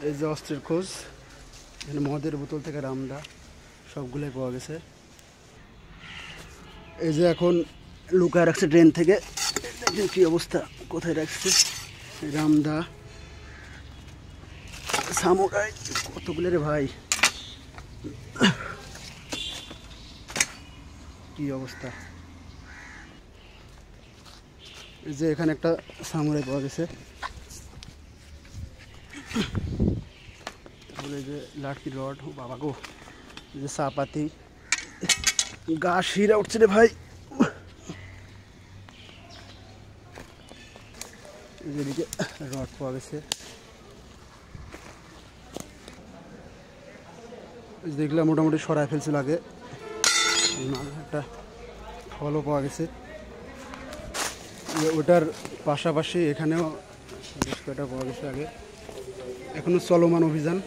এই যে অস্ত্রের খোঁজ, এখানে মদের বোতল থেকে রামদা সবগুলোই পাওয়া গেছে। এই যে এখন লুকায় রাখছে ট্রেন থেকে, দেখেন কি অবস্থা, কোথায় রাখছে রামদা সামুরাই, কতগুলো রে ভাই, কি অবস্থা। এই যে এখানে একটা সামুরাই পাওয়া গেছে, তারপরে যে লাঠি রড, ও বাবা গো, এই যে চাপাতি, গা শিরা উঠছে রে ভাই। এদিকে রড পাওয়া গেছে, দেখলাম মোটামুটি সরাই ফেলছিল আগে। একটা ফলও পাওয়া গেছে, ওটার পাশাপাশি এখানেও বেশ কয়েকটা পাওয়া গেছে আগে। এখনো চলমান অভিযান।